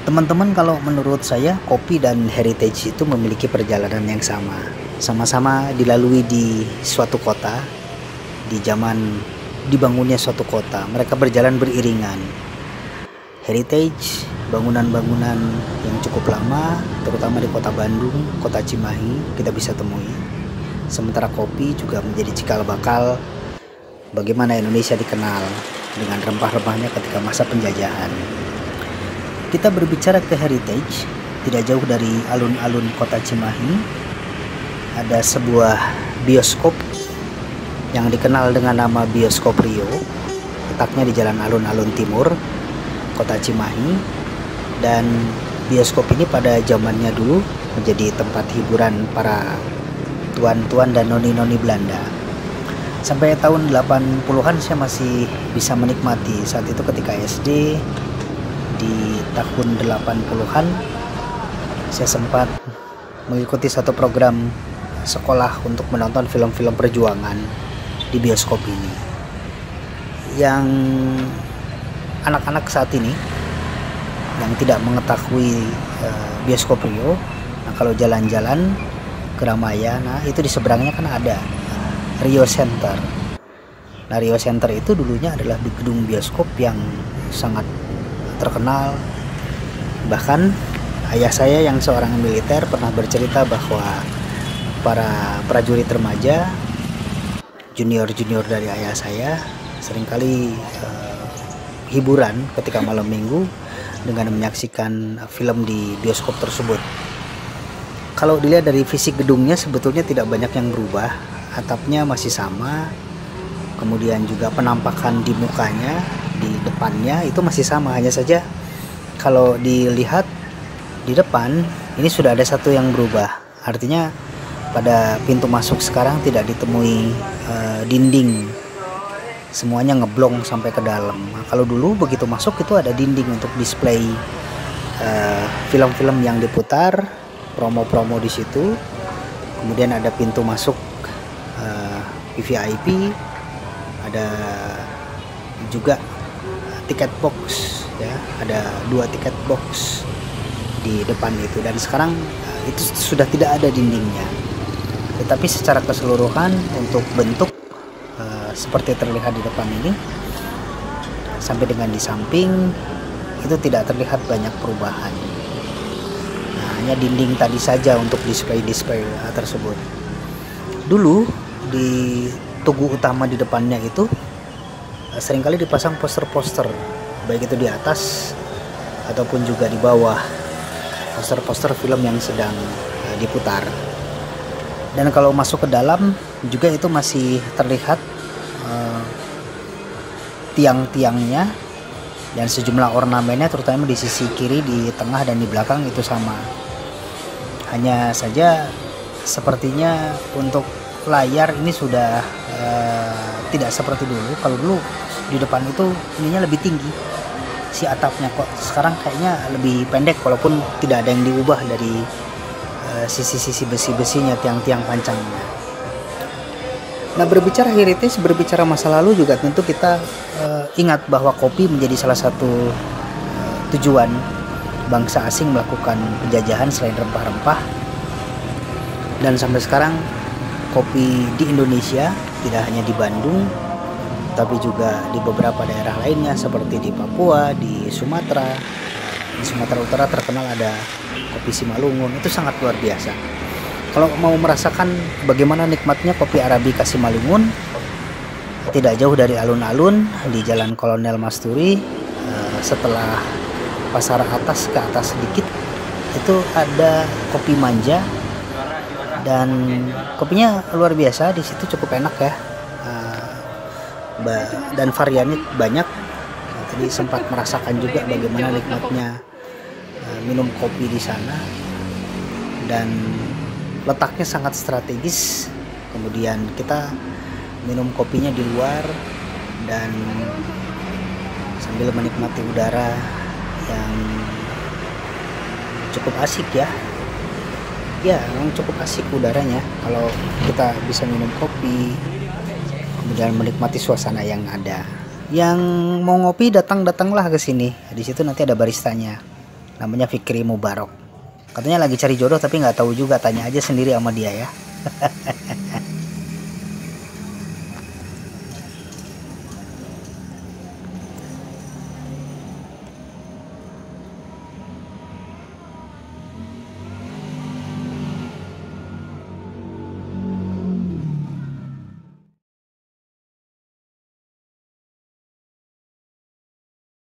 Teman-teman, kalau menurut saya kopi dan heritage itu memiliki perjalanan yang sama. Sama-sama dilalui di suatu kota, di zaman dibangunnya suatu kota. Mereka berjalan beriringan. Heritage, bangunan-bangunan yang cukup lama, terutama di kota Bandung, kota Cimahi, kita bisa temui. Sementara kopi juga menjadi cikal bakal bagaimana Indonesia dikenal dengan rempah-rempahnya ketika masa penjajahan. Kita berbicara ke heritage, tidak jauh dari alun-alun kota Cimahi ada sebuah bioskop yang dikenal dengan nama Bioskop Rio. Letaknya di Jalan Alun-Alun Timur, kota Cimahi. Dan bioskop ini pada zamannya dulu menjadi tempat hiburan para tuan-tuan dan noni-noni Belanda. Sampai tahun 80-an saya masih bisa menikmati. Saat itu ketika SD, di tahun 80-an saya sempat mengikuti satu program sekolah untuk menonton film-film perjuangan di bioskop ini. Yang anak-anak saat ini yang tidak mengetahui bioskop Rio, nah kalau jalan-jalan ke Ramaya, nah itu di seberangnya kan ada Rio Center. Nah, Rio Center itu dulunya adalah gedung bioskop yang sangat terkenal. Bahkan ayah saya yang seorang militer pernah bercerita bahwa para prajurit remaja junior-junior dari ayah saya seringkali hiburan ketika malam minggu dengan menyaksikan film di bioskop tersebut. Kalau dilihat dari fisik gedungnya sebetulnya tidak banyak yang berubah. Atapnya masih sama, kemudian juga penampakan di mukanya, di depannya itu masih sama. Hanya saja kalau dilihat di depan ini sudah ada satu yang berubah. Artinya pada pintu masuk sekarang tidak ditemui dinding, semuanya ngeblong sampai ke dalam. Nah, kalau dulu begitu masuk itu ada dinding untuk display film-film yang diputar, promo-promo di situ. Kemudian ada pintu masuk VVIP, ada juga tiket box ya, ada 2 tiket box di depan itu. Dan sekarang itu sudah tidak ada dindingnya, tetapi secara keseluruhan untuk bentuk seperti terlihat di depan ini sampai dengan di samping itu tidak terlihat banyak perubahan. Nah, hanya dinding tadi saja untuk display tersebut. Dulu di tugu utama di depannya itu seringkali dipasang poster-poster, baik itu di atas ataupun juga di bawah, poster-poster film yang sedang diputar. Dan kalau masuk ke dalam juga itu masih terlihat tiang-tiangnya dan sejumlah ornamennya, terutama di sisi kiri, di tengah, dan di belakang itu sama. Hanya saja sepertinya untuk layar ini sudah tidak seperti dulu. Kalau dulu di depan itu ininya lebih tinggi si atapnya, kok sekarang kayaknya lebih pendek walaupun tidak ada yang diubah dari sisi-sisi besi-besinya, tiang-tiang pancangnya. Nah, berbicara heritage, berbicara masa lalu juga tentu kita ingat bahwa kopi menjadi salah satu tujuan bangsa asing melakukan penjajahan selain rempah-rempah. Dan sampai sekarang kopi di Indonesia tidak hanya di Bandung, tapi juga di beberapa daerah lainnya seperti di Papua, di Sumatera. Di Sumatera Utara terkenal ada kopi Simalungun, itu sangat luar biasa. Kalau mau merasakan bagaimana nikmatnya kopi Arabica Simalungun, tidak jauh dari alun-alun di Jalan Kolonel Masturi, setelah pasar atas ke atas sedikit itu ada kopi Manja. Dan kopinya luar biasa, di situ cukup enak ya, dan variannya banyak. Jadi sempat merasakan juga bagaimana nikmatnya minum kopi di sana, dan letaknya sangat strategis. Kemudian kita minum kopinya di luar dan sambil menikmati udara yang cukup asik ya. Ya, memang cukup asik udaranya kalau kita bisa minum kopi, kemudian menikmati suasana yang ada. Yang mau ngopi datanglah ke sini. Di situ nanti ada baristanya. namanya Fikri Mubarok. Katanya lagi cari jodoh tapi nggak tahu juga, tanya aja sendiri sama dia ya.